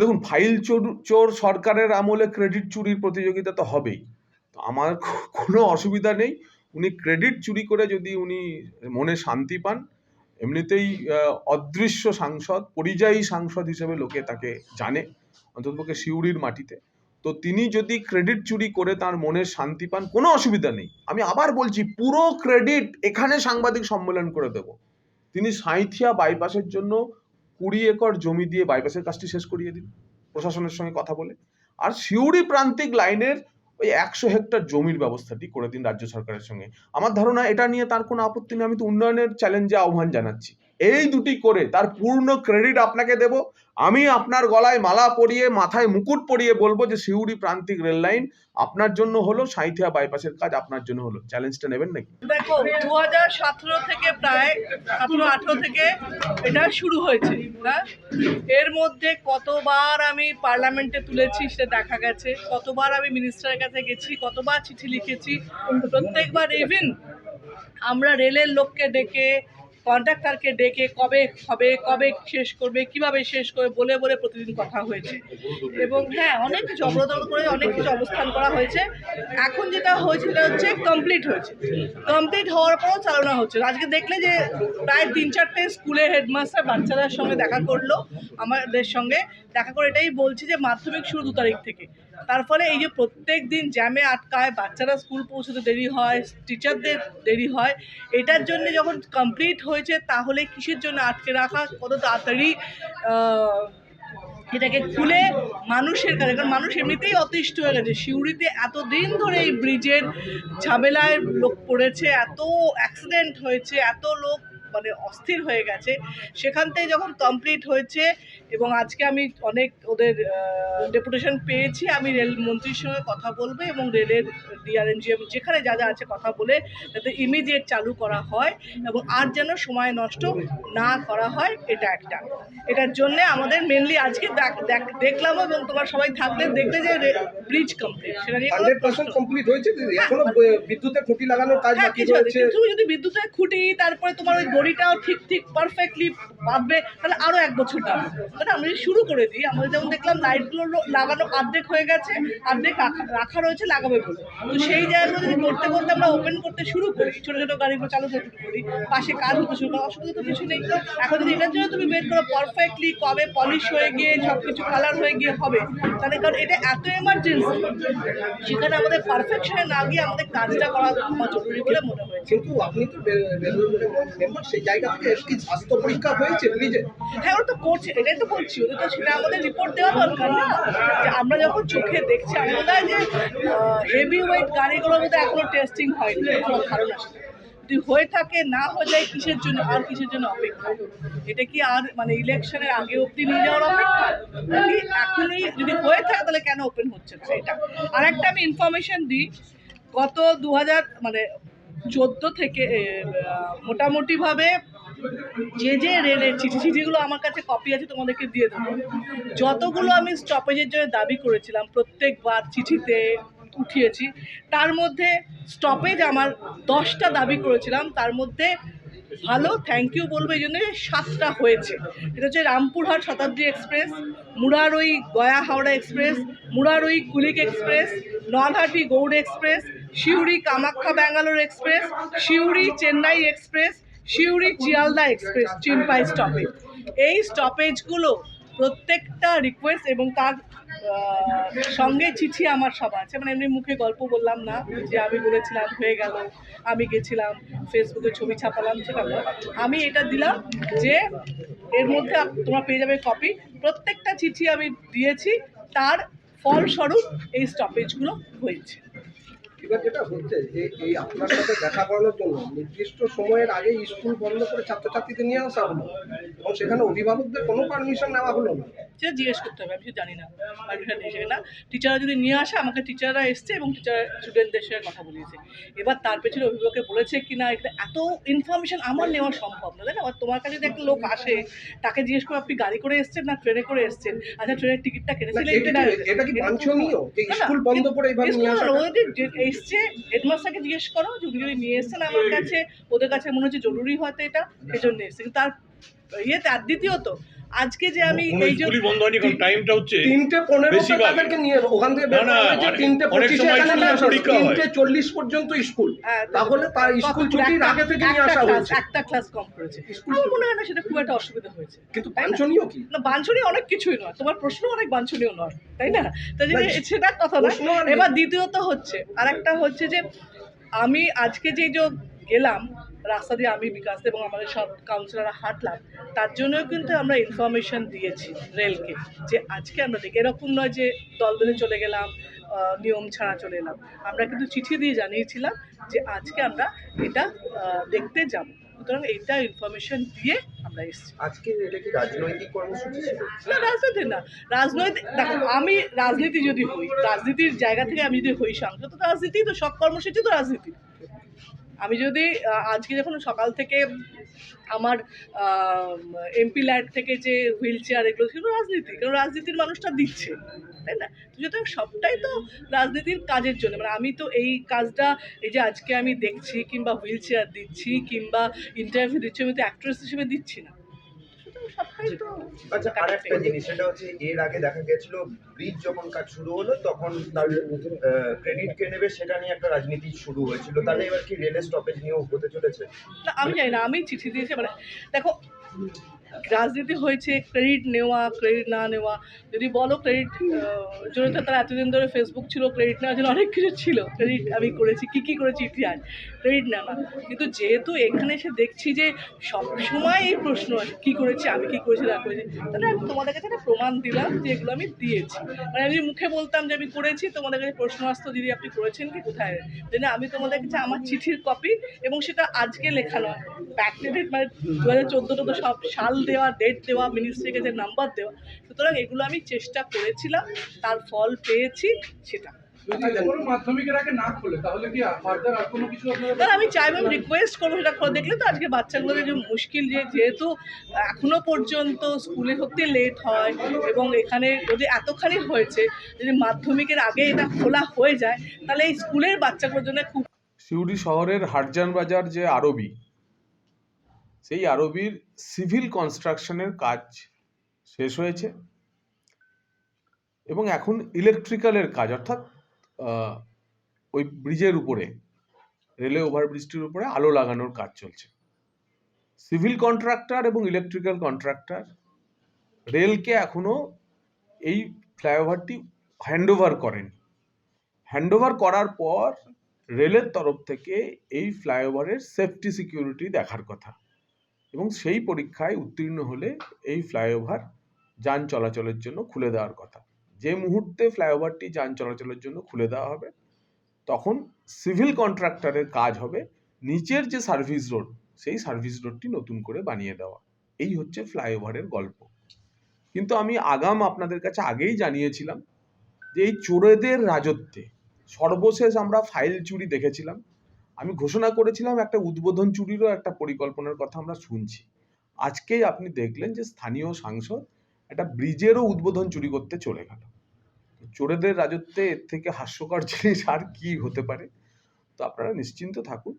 দেখুন, ফাইল চোর সরকারের আমলে ক্রেডিট চুরির প্রতিযোগিতা তো হবেই। তো আমার কোনো অসুবিধা নেই। উনি ক্রেডিট চুরি করে যদি উনি মনে শান্তি পান, এমনিতেই অদৃশ্য সাংসদ, পরিযায়ী সাংসদ হিসেবে লোকে তাকে জানে, অন্ততপক্ষে সিউড়ির মাটিতে। তো তিনি যদি ক্রেডিট চুরি করে তার মনের শান্তি পান, কোনো অসুবিধা নেই। আমি আবার বলছি, পুরো ক্রেডিট এখানে সাংবাদিক সম্মেলন করে দেব। তিনি সাঁইথিয়া বাইপাসের জন্য 20 একর জমি দিয়ে বাইপাসের কাজটি শেষ করিয়ে দিন প্রশাসনের সঙ্গে কথা বলে, আর সিউড়ি প্রান্তিক লাইনের ওই 100 হেক্টর জমির ব্যবস্থাটি করে দিন রাজ্য সরকারের সঙ্গে। আমার ধারণা এটা নিয়ে তার কোনো আপত্তি নেই। আমি তো উন্নয়নের চ্যালেঞ্জে আহ্বান জানাচ্ছি। এই দুটি করে তার পূর্ণ ক্রেডিট আপনাকে দেব। আমি আপনার গলায় মালা পরিয়ে, মাথায় মুকুট পরিয়ে বলবো যে সিউড়ি প্রান্তিক রেল লাইন আপনার জন্য হলো, সাঁইথিয়া বাইপাসের কাজ আপনার জন্য হলো। চ্যালেঞ্জটা নেবেন নাকি? দেখো, 2017 থেকে প্রায় 17-18 থেকে এটা শুরু হয়েছে না, এর মধ্যে কতবার আমি পার্লামেন্টে তুলেছি সেটা দেখা গেছে, কতবার আমি মিনিস্টারের কাছে গেছি, কতবার চিঠি লিখেছি। প্রত্যেকবার ইভেন আমরা রেলের লোককে ডেকে, কন্ট্রাক্টরকে ডেকে কবে হবে, কবে শেষ করবে, কিভাবে শেষ করবে বলে বলে প্রতিদিন কথা হয়েছে। এবং হ্যাঁ, অনেক কিছু অবরোধ করে অনেক কিছু অবস্থান করা হয়েছে। এখন যেটা হয়েছে সেটা হচ্ছে কমপ্লিট হয়েছে, কমপ্লিট হওয়ার পরও চালনা হচ্ছে। আজকে দেখলে যে প্রায় 3-4টে স্কুলে হেডমাস্টার বাচ্চাদের সঙ্গে দেখা করলো, আমাদের সঙ্গে দেখা করে এটাই বলছি যে মাধ্যমিক শুরু 2 তারিখ থেকে। তার ফলে এই যে প্রত্যেক দিন জ্যামে আটকায়, বাচ্চারা স্কুল পৌঁছতে দেরি হয়, টিচারদের দেরি হয়, এটার জন্য যখন কমপ্লিট হয়েছে তাহলে কিসের জন্য আটকে রাখা, কত তাড়াতাড়ি এটাকে খুলে মানুষের কাছে, কারণ মানুষ এমনিতেই অতিষ্ঠ হয়ে গেছে। সিউড়িতে এতদিন ধরে এই ব্রিজের ঝামেলায় লোক পড়েছে, এত অ্যাক্সিডেন্ট হয়েছে, এত লোক মানে অস্থির হয়ে গেছে। সেখান থেকে যখন কমপ্লিট হয়েছে এবং আজকে আমি অনেক ওদের ডেপুটেশন পেয়েছি, আমি রেল মন্ত্রীর সঙ্গে কথা বলবো এবং রেলের ডিআরএমজিএম যেখানে যা যা আছে কথা বলে যাতে ইমিডিয়েট চালু করা হয় এবং আর যেন সময় নষ্ট না করা হয়। এটা একটা, এটার জন্যে আমাদের মেনলি আজকে দেখলাম এবং তোমার সবাই থাকলে দেখবে যে ব্রিজ কমপ্লিট, সেটা নিয়ে 100% কমপ্লিট হয়েছে। এখনো বিদ্যুতের খুঁটি লাগানোর কাজ বাকি রয়েছে। তুমি যদি বিদ্যুতের খুঁটি, তারপরে তোমার ওই দড়িটাও ঠিক পারফেক্টলি বাঁধবে, তাহলে আরো 1 বছর লাগবে। মানে আমরা শুরু করে দিই, আমাদের যেমন দেখলাম লাইটগুলো লাগানো অর্ধেক হয়ে গেছে, অর্ধেক রাখা রয়েছে লাগাবে বলে। তো সেই জায়গাগুলো যদি করতে করতে আমরা ওপেন করতে শুরু করি, ছোটো ছোটো গাড়িগুলো চালু করতে শুরু করি, পাশে কাজ হতে শুরু করি, অসুবিধা তো কিছু নেই। এখন যদি এটার জন্য তুমি ওয়েট করো পারফেক্টলি কবে পলিশ হয়ে গিয়ে সব কিছু কালার হয়ে গিয়ে হবে, তাহলে কারণ এটা এত এমার্জেন্সি, সেখানে আমাদের পারফেকশনে না গিয়ে আমাদের কাজটা করা জরুরি বলে মনে হয়েছে। কিন্তু আপনি তো মেম্বার, সেই জায়গা থেকে কি স্বাস্থ্য পরীক্ষা হয়েছে ব্রিজে? হ্যাঁ, ওরা তো করছে, এটাই তো বলছি, ওদের তো সেটা আমাদের রিপোর্ট দেওয়া দরকার না, যে আমরা যখন চোখে দেখছি। আমার মনে হয় যে হেভি ওয়েট গাড়িগুলোর মধ্যে এখনো টেস্টিং হয়নি, আমার ধারণা সেটা। যদি হয়ে থাকে, না হয়ে যায়, কিসের জন্য আর কিসের জন্য অপেক্ষা? এটা কি আর মানে ইলেকশনের আগে অবধি নিয়ে যাওয়ার অপেক্ষা নাকি এখনই? যদি হয়ে থাকে তাহলে কেন ওপেন হচ্ছে না সেটা। আর একটা আমি ইনফরমেশন দিই, গত 2014 থেকে মোটামুটিভাবে যে রেলের চিঠিগুলো আমার কাছে কপি আছে, তোমাদেরকে দিয়ে দেবো। যতগুলো আমি স্টপেজের জন্য দাবি করেছিলাম প্রত্যেকবার চিঠিতে উঠিয়েছি, তার মধ্যে স্টপেজ আমার 10টা দাবি করেছিলাম, তার মধ্যে ভালো থ্যাংক ইউ বলবো এই জন্য 7টা হয়েছে। এটা হচ্ছে Rampurhat Shatabdi express, Murarai Gaya Howrah express, Murarai Kulik express, Nalhati Gour express, Suri Kamakhya Bangalore express, Suri Chennai express, Suri Sealdah express Chinpai stoppage. এই স্টপেজগুলো প্রত্যেকটা রিকোয়েস্ট এবং তার সঙ্গে চিঠি আমার সব আছে। মানে এমনি মুখে গল্প বললাম না যে আমি বলেছিলাম হয়ে গেল, আমি গেছিলাম ফেসবুকে ছবি ছাপালাম, সেটা আমি এটা দিলাম যে এর মধ্যে তোমরা পেয়ে যাবে কপি। প্রত্যেকটা চিঠি আমি দিয়েছি, তার ফলস্বরূপ এই স্টপেজগুলো হয়েছে। এবার যেটা হচ্ছে যে এই আপনার সাথে দেখা করানোর জন্য নির্দিষ্ট সময়ের আগে স্কুল বন্ধ করে ছাত্রছাত্রীদের নিয়ে আসা হলো এবং সেখানে অভিভাবকদের কোনো পারমিশন নেওয়া হলো না। সেটা জিজ্ঞেস করতে হবে, আমি সেটা জানি না, পারমিশন এসে না। টিচাররা যদি নিয়ে আসে, আমাকে টিচাররা এসছে এবং টিচার স্টুডেন্টদের সঙ্গে কথা বলিয়েছে। এবার তার পেছনে অভিভাবকে বলেছে কি না, এত ইনফরমেশন আমার নেওয়া সম্ভব না, তাই না? তোমার কাছে যদি একটা লোক আসে, তাকে জিজ্ঞেস করে আপনি গাড়ি করে এসছেন না ট্রেনে করে এসছেন, আচ্ছা ট্রেনের টিকিটটা কেটেছিলেন, এটা কি বাঞ্ছনীয় যে স্কুল বন্ধ করে এইভাবে নিয়ে আসা? এসছে হেডমাস্টারকে জিজ্ঞেস করো যে উনি যদি নিয়ে এসছেন আমার কাছে, ওদের কাছে মনে হচ্ছে জরুরি হয়তো এটা, সেজন্য এসছে। কিন্তু তার ইয়েতে আর দ্বিতীয়ত আজকে যে আমি কোনো এই যে স্কুলই বন্ধ হয়নি, কারণ টাইমটা হচ্ছে 3:15 বেশিরভাগ। তাদেরকে নিয়ে ওখান থেকে বের না, করা হয়েছে, মানে 3:25 সময় এখানে নিয়ে আসা হয়েছে, পরীক্ষা হয়। 3:40 পর্যন্ত স্কুল। হ্যাঁ, তাহলে তার স্কুল ছুটির আগে থেকে নিয়ে আসা হয়েছে। একটা ক্লাস কম করেছে। স্কুল আমার মনে হয় না সেটা খুব একটা অসুবিধা হয়েছে, কিন্তু তাই না? বাঞ্ছনীয় কি? না, বাঞ্ছনীয় অনেক কিছুই নয়, তোমার প্রশ্ন অনেক বাঞ্ছনীয় নয়, তাই না? তাই জন্য না, সেটা কথা না। প্রশ্ন আর- এবার দ্বিতীয়ত হচ্ছে আরেকটা হচ্ছে যে আমি আজকে যে গেলাম রাস্তা দিয়ে, আমি বিকাশ এবং আমাদের সব কাউন্সিলররা হাঁটলাম, তার জন্যও কিন্তু আমরা ইনফরমেশন দিয়েছি রেলকে, যে আজকে আমরা দেখি এরকম নয় যে দল বেঁধে চলে গেলাম, নিয়ম ছাড়া চলে এলাম। আমরা কিন্তু চিঠি দিয়ে জানিয়েছিলাম যে আজকে আমরা এটা দেখতে যাব। সুতরাং এইটা ইনফরমেশন দিয়ে আমরা এসেছি। আজকে এটা কি রাজনৈতিক কর্মসূচি ছিল? না, রাজনীতি না, রাজনৈতিক দেখো, আমি রাজনীতি যদি হই, রাজনীতির জায়গা থেকে আমি যদি হই সাংসদ, তো রাজনীতি তো সব কর্মসূচি তো রাজনীতি। আমি যদি আজকে যখন সকাল থেকে আমার এমপি ল্যান্ড থেকে যে হুইল চেয়ার এগুলো ছিল রাজনীতি, কারণ রাজনীতির মানুষটা দিচ্ছে, তাই না? তো সুতরাং সবটাই তো রাজনীতির কাজের জন্য। মানে আমি তো এই কাজটা, এই যে আজকে আমি দেখছি কিংবা হুইল চেয়ার দিচ্ছি কিংবা ইন্টারভিউ দিচ্ছি, আমি তো অ্যাক্ট্রেস হিসেবে দিচ্ছি না। সুতরাং সবটাই তো আচ্ছা, আর একটা জিনিস, সেটা হচ্ছে এর আগে দেখা গেছিল ব্রিজ যখন কাজ শুরু হলো তখন তার ক্রেডিট কে নেবে সেটা নিয়ে একটা রাজনীতি শুরু হয়েছিল। তাহলে এবার কি রেলের স্টপেজ নিয়েও হতে চলেছে? না, আমি জানি না, আমি চিঠি দিয়েছি। মানে দেখো, রাজনীতি হয়েছে ক্রেডিট নেওয়া ক্রেডিট না নেওয়া। যদি বলো ক্রেডিট জন্য, তো তারা এতদিন ধরে ফেসবুক ছিল, ক্রেডিট নেওয়ার জন্য অনেক কিছু ছিল। ক্রেডিট আমি করেছি, কী করেছি ইতিহাস, ক্রেডিট নেওয়া। কিন্তু যেহেতু এখানে এসে দেখছি যে সবসময় এই প্রশ্ন আছে, কী করেছি, আমি কী করেছি না করেছি, তাহলে আমি তোমাদের কাছে একটা প্রমাণ দিলাম যে এগুলো আমি দিয়েছি। মানে আমি মুখে বলতাম যে আমি করেছি, তোমাদের কাছে প্রশ্ন আসতো দিদি আপনি করেছেন কি, কোথায়? যেন আমি তোমাদের কাছে আমার চিঠির কপি, এবং সেটা আজকে লেখা নয়, ব্যাকডেটেড, মানে 2014 তো সব সাল দেওয়া, ডেট দেওয়া, মিনিস্ট্রির কাছে নাম্বার দেওয়া। সুতরাং এগুলো আমি চেষ্টা করেছিলাম, তার ফল পেয়েছি সেটা। যদি কোনো মাধ্যমিকের আগে না খোলে তাহলে কি ফার্দার আর কোনো কিছু আপনারা? কারণ আমি চাইবো, আমি রিকোয়েস্ট করবো সেটা করে। দেখলে তো আজকে বাচ্চাগুলোদের যে মুশকিল, যেহেতু এখনো পর্যন্ত স্কুলে হতে লেট হয়, এবং এখানে যদি এতখানি হয়েছে, যদি মাধ্যমিকের আগে এটা খোলা হয়ে যায়, তাহলে এই স্কুলের বাচ্চাগুলোর জন্য খুব। সিউড়ি শহরের হাটজান বাজার যে আরবি, সেই আরবির সিভিল কনস্ট্রাকশনের কাজ শেষ হয়েছে এবং এখন ইলেকট্রিক্যালের কাজ, অর্থাৎ ওই ব্রিজের উপরে, রেলওয়ে ওভারব্রিজটির উপরে আলো লাগানোর কাজ চলছে। সিভিল কন্ট্রাক্টর এবং ইলেকট্রিক্যাল কন্ট্রাক্টর রেলকে এখনো এই ফ্লাইওভারটি হ্যান্ডওভার করেনি। হ্যান্ডওভার করার পর রেলের তরফ থেকে এই ফ্লাইওভারের সেফটি সিকিউরিটি দেখার কথা, এবং সেই পরীক্ষায় উত্তীর্ণ হলে এই ফ্লাইওভার যান চলাচলের জন্য খুলে দেওয়ার কথা। যে মুহূর্তে ফ্লাইওভারটি যান চলাচলের জন্য খুলে দেওয়া হবে, তখন সিভিল কন্ট্রাক্টরের কাজ হবে নিচের যে সার্ভিস রোড, সেই সার্ভিস রোডটি নতুন করে বানিয়ে দেওয়া। এই হচ্ছে ফ্লাইওভারের গল্প। কিন্তু আমি আগাম আপনাদের কাছে আগেই জানিয়েছিলাম যে এই চোরেদের রাজত্বে সর্বশেষ আমরা ফাইল চুরি দেখেছিলাম। আমি ঘোষণা করেছিলাম একটা উদ্বোধন চুরিরও একটা পরিকল্পনার কথা আমরা শুনছি। আজকেই আপনি দেখলেন যে স্থানীয় সাংসদ একটা ব্রিজেরও উদ্বোধন চুরি করতে চলে গেল। চোরেদের রাজত্বে এর থেকে হাস্যকর জিনিস আর কি হতে পারে? তো আপনারা নিশ্চিন্ত থাকুন,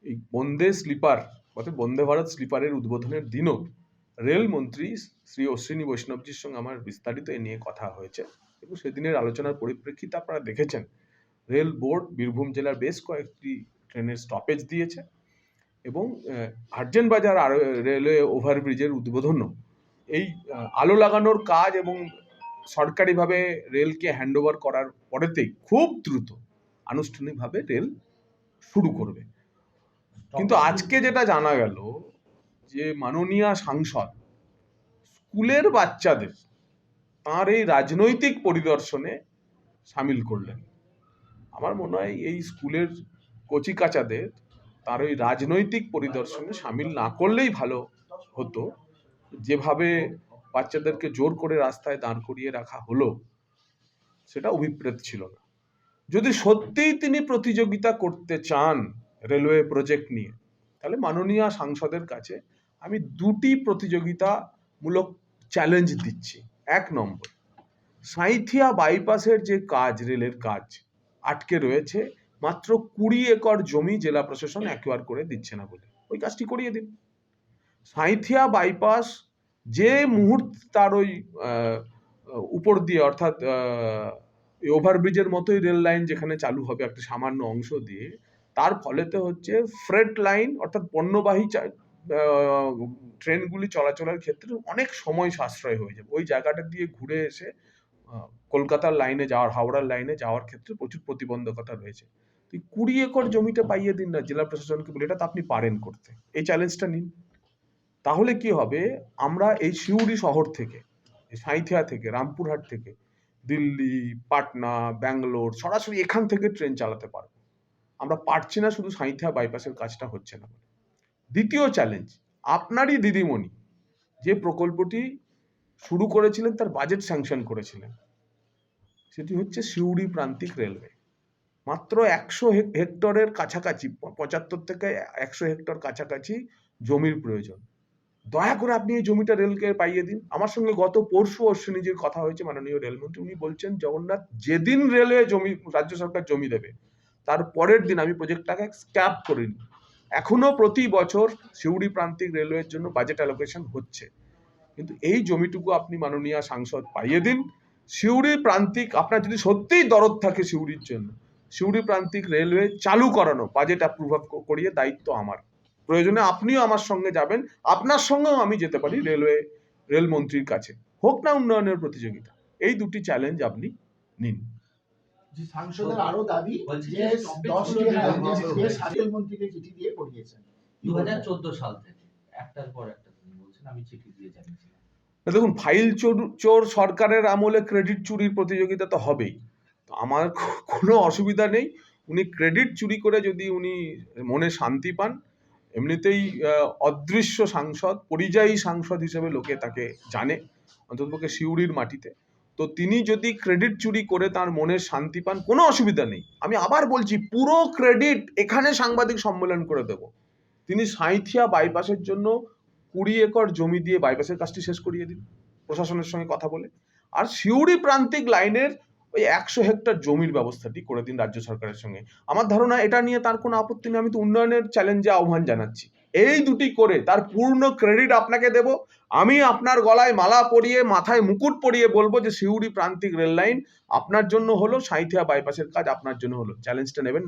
এই বন্দে স্লিপার অর্থাৎ বন্দে ভারত স্লিপারের উদ্বোধনের দিনও রেলমন্ত্রী শ্রী অশ্বিনী বৈষ্ণবজির সঙ্গে আমার বিস্তারিত এ নিয়ে কথা হয়েছে, এবং সেদিনের আলোচনার পরিপ্রেক্ষিতে আপনারা দেখেছেন রেল বোর্ড বীরভূম জেলার বেশ কয়েকটি ট্রেনের স্টপেজ দিয়েছে, এবং হাটজান বাজার রেলওয়ে ওভারব্রিজের উদ্বোধনও এই আলো লাগানোর কাজ এবং সরকারিভাবে রেলকে হ্যান্ডওভার করার পরেতেই খুব দ্রুত আনুষ্ঠানিকভাবে রেল শুরু করবে। কিন্তু আজকে যেটা জানা গেল যে মাননীয় সাংসদ স্কুলের বাচ্চাদের তাঁর এই রাজনৈতিক পরিদর্শনে সামিল করলেন। আমার মনে হয় এই স্কুলের কচিকাচাদের তার ওই রাজনৈতিক পরিদর্শনে সামিল না করলেই ভালো হতো। যেভাবে বাচ্চাদেরকে জোর করে রাস্তায় দাঁড় করিয়ে রাখা হলো, সেটা অভিপ্রেত ছিল না। যদি সত্যিই তিনি প্রতিযোগিতা করতে চান রেলওয়ে প্রজেক্ট নিয়ে, তাহলে মাননীয় সাংসদের কাছে আমি দুটি প্রতিযোগিতামূলক চ্যালেঞ্জ দিচ্ছি। 1 নম্বর, সাঁইথিয়া বাইপাসের যে কাজ, রেলের কাজ আটকে রয়েছে, মাত্র 20 একর জমি জেলা প্রশাসন অ্যাকোয়ার করে দিচ্ছে না বলে, ওই কাজটি করিয়ে দিন। সাঁইথিয়া বাইপাস যে মুহূর্তে তার ওই উপর দিয়ে অর্থাৎ ওভারব্রিজের মতোই রেল লাইন যেখানে চালু হবে একটা সামান্য অংশ দিয়ে, তার ফলেতে হচ্ছে ফ্রেট লাইন অর্থাৎ পণ্যবাহী ট্রেনগুলি চলাচলের ক্ষেত্রে অনেক সময় সাশ্রয় হয়ে যাবে। ওই জায়গাটা দিয়ে ঘুরে এসে কলকাতার লাইনে যাওয়ার, হাওড়ার লাইনে যাওয়ার ক্ষেত্রে প্রচুর প্রতিবন্ধকতা রয়েছে। 20 একর জমিটা পাইয়ে দিন না জেলা প্রশাসনকে বলে, এটা তো আপনি পারেন করতে, এই চ্যালেঞ্জটা নিন। তাহলে কি হবে, আমরা এই সিউড়ি শহর থেকে, এই সাঁইথিয়া থেকে, রামপুরহাট থেকে দিল্লি, পাটনা, ব্যাঙ্গালোর সরাসরি এখান থেকে ট্রেন চালাতে পারবো। আমরা পারছি না শুধু সাঁইথিয়া বাইপাসের কাজটা হচ্ছে না বলে। দ্বিতীয় চ্যালেঞ্জ, আপনারই দিদিমণি যে প্রকল্পটি শুরু করেছিলেন তার বাজেট স্যাংশন করেছিলেন, সেটি হচ্ছে সিউড়ি প্রান্তিক রেলওয়ে। মাত্র 100 হেক্টরের কাছাকাছি, 75 থেকে 100 হেক্টর কাছাকাছি জমির প্রয়োজন। দয়া করে আপনি এই জমিটা রেলকে পাইয়ে দিন। আমার সঙ্গে গত পরশু অশ্বিনীজির কথা হয়েছে, মাননীয় রেলমন্ত্রী, উনি বলছেন জগন্নাথ যেদিন রেলওয়ে জমি, রাজ্য সরকার জমি দেবে তার পরের দিন আমি প্রজেক্টটাকে স্ক্যাপ করে নিই। এখনো প্রতি বছর সিউড়ি প্রান্তিক রেলওয়ের জন্য বাজেট অ্যালোকেশন হচ্ছে, কিন্তু এই জমিটুকু আপনি মাননীয় সাংসদ পাইয়ে দিন। সিউড়ি প্রান্তিক, আপনার যদি সত্যিই দরদ থাকে সিউড়ির জন্য, সিউড়ি প্রান্তিক রেলওয়ে চালু করানো, বাজেট অ্যাপ্রুভ করিয়ে দায়িত্ব আমার। প্রয়োজনে আপনিও আমার সঙ্গে যাবেন, আপনার সঙ্গেও আমি যেতে পারি রেলমন্ত্রীর কাছে, হোক না উন্নয়নের প্রতিযোগিতা। এই দুটি চ্যালেঞ্জ আপনি নিন। যে সাংসদের আরো দাবি বলছি যে যে টপিক 10টি গুলো রাজ্যে সারিল মন্ত্রীকে চিঠি দিয়ে পড়িয়েছেন। 2014 সাল থেকে একটার পর একটা তিনি বলছেন আমি চিঠি দিয়ে জানিয়েছিলাম। দেখুন, ফাইল চোর সরকারের আমলে ক্রেডিট চুরির প্রতিযোগিতা তো হবেই। তো আমার কোনো অসুবিধা নেই, উনি ক্রেডিট চুরি করে যদি উনি মনে শান্তি পান, এমনিতেই অদৃশ্য সাংসদ, পরিযায়ী সাংসদ হিসেবে লোকে তাকে জানে, অন্ততপক্ষে সিউড়ির মাটিতে। তো তিনি যদি ক্রেডিট চুরি করে তার মনের শান্তি পান, কোনো অসুবিধা নেই। আমি আবার বলছি, পুরো ক্রেডিট এখানে সাংবাদিক সম্মেলন করে দেব। তিনি সাঁইথিয়া বাইপাসের জন্য 20 একর জমি দিয়ে বাইপাসের কাজটি শেষ করিয়ে দিন প্রশাসনের সঙ্গে কথা বলে, আর সিউড়ি প্রান্তিক লাইনের ওই 100 হেক্টর জমির ব্যবস্থাটি করে দিন রাজ্য সরকারের সঙ্গে। আমার ধারণা এটা নিয়ে তার কোনো আপত্তি নেই। আমি তো উন্নয়নের চ্যালেঞ্জে আহ্বান জানাচ্ছি। এই দুটি করে তার পূর্ণ ক্রেডিট আপনাকে দেব। আমি আপনার গলায় মালা পরিয়ে, মাথায় মুকুট পরিয়ে বলবো যে সিউড়ি প্রান্তিক রেল লাইন আপনার জন্য হলো, সাঁইথিয়া বাইপাসের কাজ আপনার জন্য হলো। চ্যালেঞ্জটা নেবেন না?